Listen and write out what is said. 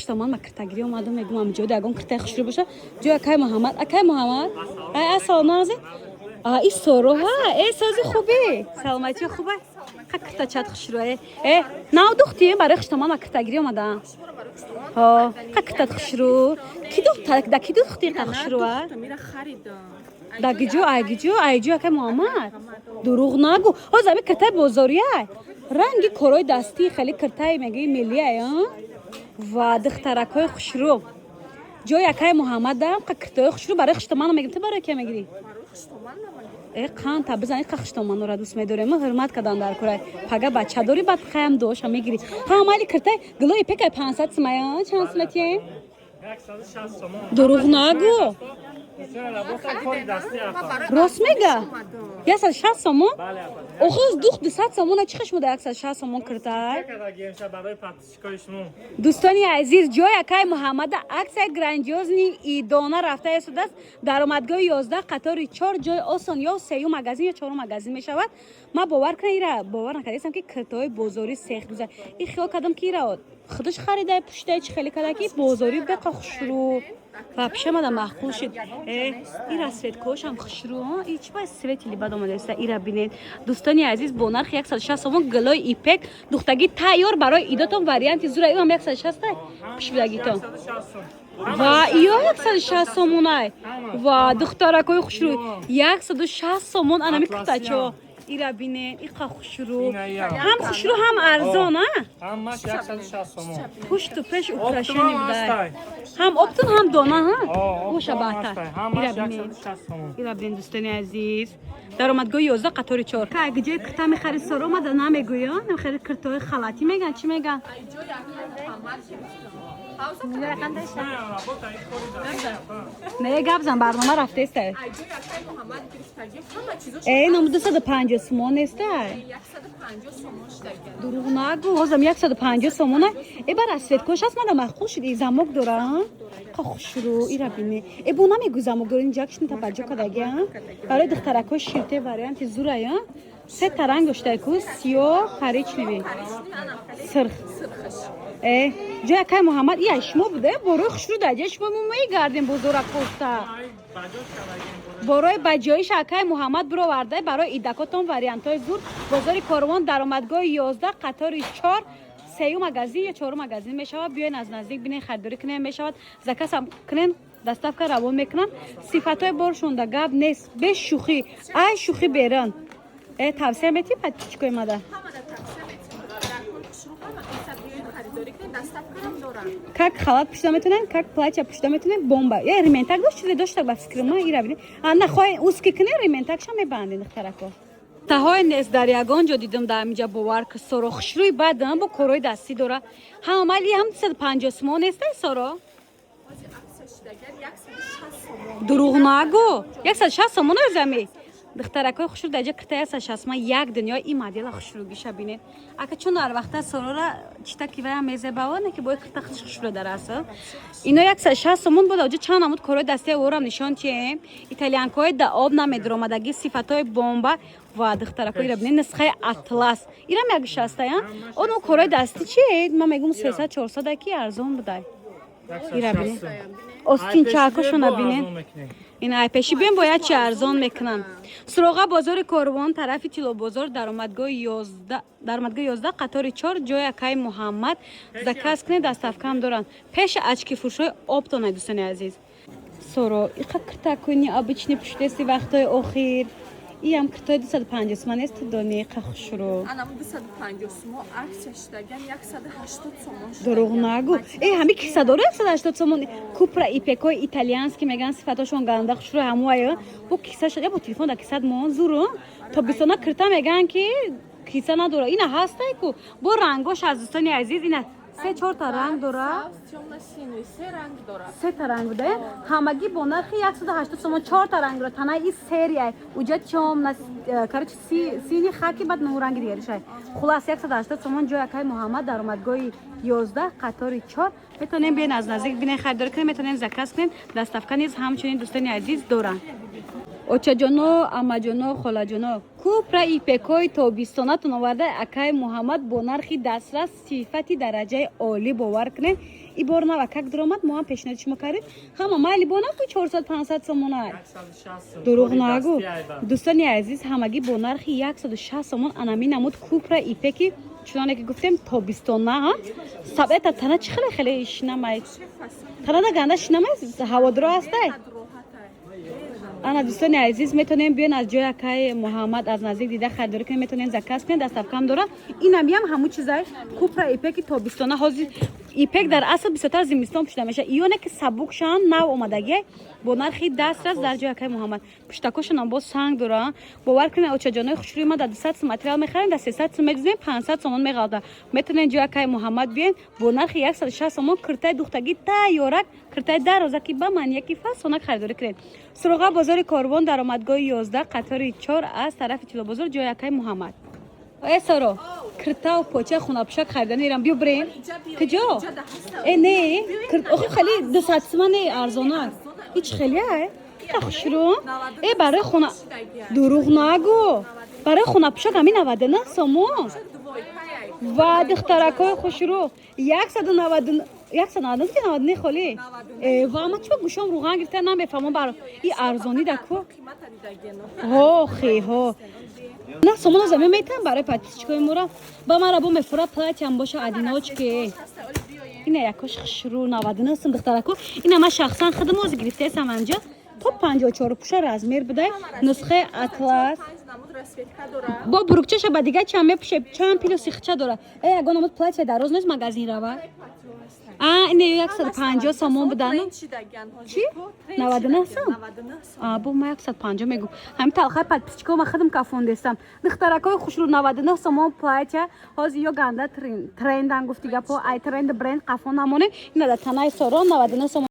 Таман макртагири омадам мегум ҷода ягон киртай хушрӯ боша ҷо акай муҳаммад ай асаломазе ин соро ҳа эҳсоси хубе саломатӣ хубе қа киртачат хушрӯ нав духтӣ барои хуштаман макртагири омадам ҳо қа киртат хушрӯ да ки духтӣ қа хушрӯа да гиҷо айҷо акай муҳаммад дурӯғ нагӯ ҳозир аби киртай бозорияй ранги корои дастӣ хеле киртай меги миллияй ва духтаракҳои хушрӯ ҷои акай муҳаммадам қа киртои хушрӯ барои хуштаман мегирӣ ту барои ки мегирӣ қанта бизани қа хуштаманро дӯст медорем ҳурмат кардан дар курай пага бачадори бад хаям доша мегирӣ ҳамали киртай гило ипекай 500 сумая чанд суматием дурӯғ нагӯ рост мега 160 сомон охоз духт 200 сомона чӣ хеш мода 160 сомон киртай дӯстони азиз ҷои акай муҳаммада аксияи грандиозни идона рафта истодааст даромадгоҳи 11 қатори 4 ҷои осон ё сеюм магазин ё чорум магазин мешавад ман бовар накардастам ки киртои бозори сехт гузар ин хиёл кардам ки ира худаш харидай пуштай чи хеле када ки бозори беқа хушрӯ вообще мада махкул шид ира светкошам хушрӯ чи бай светили бад омадаста ира бинед дӯстони азиз бо нархи 160 сомон гилои ипек духтагӣ тайёр барои идотон варианти зура ам 160 пишбидагитон ва ё 160 сомонай ва духтаракои хушрӯ 160 сомон анами киртачо ира бинед иқа хушрӯ ҳам арзон ҳамаш 160 сомон пушту пеш украшени будай ҳам оптун ҳам дона боша баҳтар ира бинед дӯстони азиз даромадгоҳи 11 қатори 4 кайгиҷои кирта мехари соро мада намегӯён мехари киртои халатӣ меган чӣ меган не гап зан барнома рафтеста нам 250 сомон нестай дурӯғ нагӯ ҳозам 150 сомона бара светкош аст мада махкул шид замок дора қа хушрӯ ира бине бо намегӯ замок дора ин ҷакшнита баҷо кадаги барои духтаракҳо ширте варианти зурай се та ранг доштайку сиёҳ коричневӣ сирх ҷои акай муҳаммад ия шумо буда борои хушрӯ даҷа шумо мегардем бозора кофта борои баҷоиш акай муҳаммад бироварда барои идакотон вариантҳои зур бозори корвон даромадгоҳи 11 қатори 4 сеюм магазин ё чорум магазин мешавад биёен аз наздик бинен харидорӣ кунем мешавад закасам кунен доставка равон мекунанд сифатҳои боршонда гап нест без шӯхӣ ай шӯхӣ беран тавсия метӣ ба чикои мада как халат пушида метонем как платья пушида метонем бомба рементак дошт чизе доштак ба фикри ман ира бинед нахоҳем уски кунем рементакша мебандем духтарако таҳои нест дар ягон ҷо дидам дар инҷа бовар ки соро хушрӯи бадам бо корои дастӣ дора ҳамали ҳам 250 сомон нестай соро дурӯғ нагӯ 160 сомон озами духтаракҳои хушрӯ даҷа киртая 160 ман як дунё ин модела хушрӯгиша бинед ака чун дар вақта сорора чита кивая мезебавоне ки бои кирта хушрӯ дар асл ино 160 сомон бода оҷа чанд намуд корои дастия ворам нишон тием итальянкои да об намедромадагӣ сифатҳои бомба ва духтаракҳои ира бинед нисхаи атлас ирам 160 оно корои дастӣ чи ман мегум 300 400 ки арзон будай ира бинед остинчаакошона бинед ин айпеши биём бояд чи арзон мекунанд суроға бозори корвон тарафи тилобозор даромадгоҳи 11 қатори 4 ҷои акай муҳаммад заказ кунед доставкаам доранд пеши очки фурӯшҳои оптонай дӯстони азиз соро иқа киртакони обычни пуштеси вақтҳои охир иам киртои 250 сомон нест дони иқа хушрӯ анам 250 сомон аксия шидаган 180 сомон дурӯғ нагӯ ҳами кисадори 180 сомон купра ипекои итальянски меган сифатошон ганда хушрӯ ҳамуай бо киса шуда бо телефон да кисад мон зуру то бистона кирта меган ки киса надора ина ҳастай ку бо рангош аз дӯстони азиз ина 3-4 та ранг дора се та ранг буда ҳамагӣ бо нархи 180 сомон 4 та ранг дора танаи ин серия уҷа чом короче сини хаки бад ну ранги дигаришай хулас 180 сомон ҷои акай муҳаммад даромадгоҳи 11 қатори 4 метонем биен аз наздик бинен харидорӣ кунем метонем заказ кунем доставка низ ҳамчунин дӯстони азиз доранд очаҷоно амаҷоно холаҷоно купра ипекои тобистонатон оварда акай муҳаммад бо нархи дастрас сифати дараҷаи олӣ бовар кунед این بار نه وقت درآمد ما هم پیشنهاد شما کردیم همه مالی با نکو 400 500 سومون است 160 دروغ نگو دوستان عزیز همگی با نرخ 160 سومون انامی نمود کوپرا ایپکی چونانه که گفتیم تابستانه ها سبت تنه چه خیلی شنمای تنه گنده شنمای هوادرا هسته انا دوستان عزیز میتونیم بیان از جای اکای محمد از نزدیک دیده خریداری کنیم میتونین زکات کنین دست کم داره این هم همون چیزای کوپرا ایپک تابستانه حاضر ایپک در اصل بیشتر زمستان پوشیده میشه ایونه که سبک شان نو اومدگی با نرخی دسترس در جای اکای محمد پشتکاشون هم با سنگ داره باور کنین اوچا جانای خوشروی ما در 200 متریال میخرین در 300 سوم میگذاریم 500 سوم میگاده میتونین جای اکای محمد بیان با نرخ 160 سوم کرتای دوختگی تا یورک کرتای در روزه که با من یکی فصل سونک خریداری کنین سروغا بازار کاروان درآمدگاه 11 قطار 4 از طرف چلو بازار جای اکای محمد ای سارو کرتا و پوچه خونه پوشک خریدن ایران بیو برین کجا ای نه آخه خیلی 200 تومن ارزانه هیچ خیلی خوشرو ای برای خونه دروغ نگو برای خونه پوشک همین 99 سومو و دخترکای خوشرو 199 199 خالی و اما چه گوشم روغن گرفته نمیفهمم برای این ارزانی دکو ها خی ها نه سومون زمین میتونم برای پاتیچکای مورا با مرا با مفرا پلات هم باشه ادیناچ که این یکاش خشرو 99 سم دخترکو این ما شخصا خودم از گرفته سم انجا تو 54 پوشه رزمیر بده نسخه اطلس با بروکچش با دیگه چم میپشه چم پیلو سیخچه داره ای اگه نمود پلات در روز نیست مغازین روا این 150 سومون بدن چی 99 سوم با ما 150 میگم همین تلخه پاتیچکو ما خودم کافون دستم دخترکای خوشرو 99 سومون پلات هاز یو گنده ترند گفتی گپو ای ترند برند کافون نمونه این در تنای سورون 99 سومون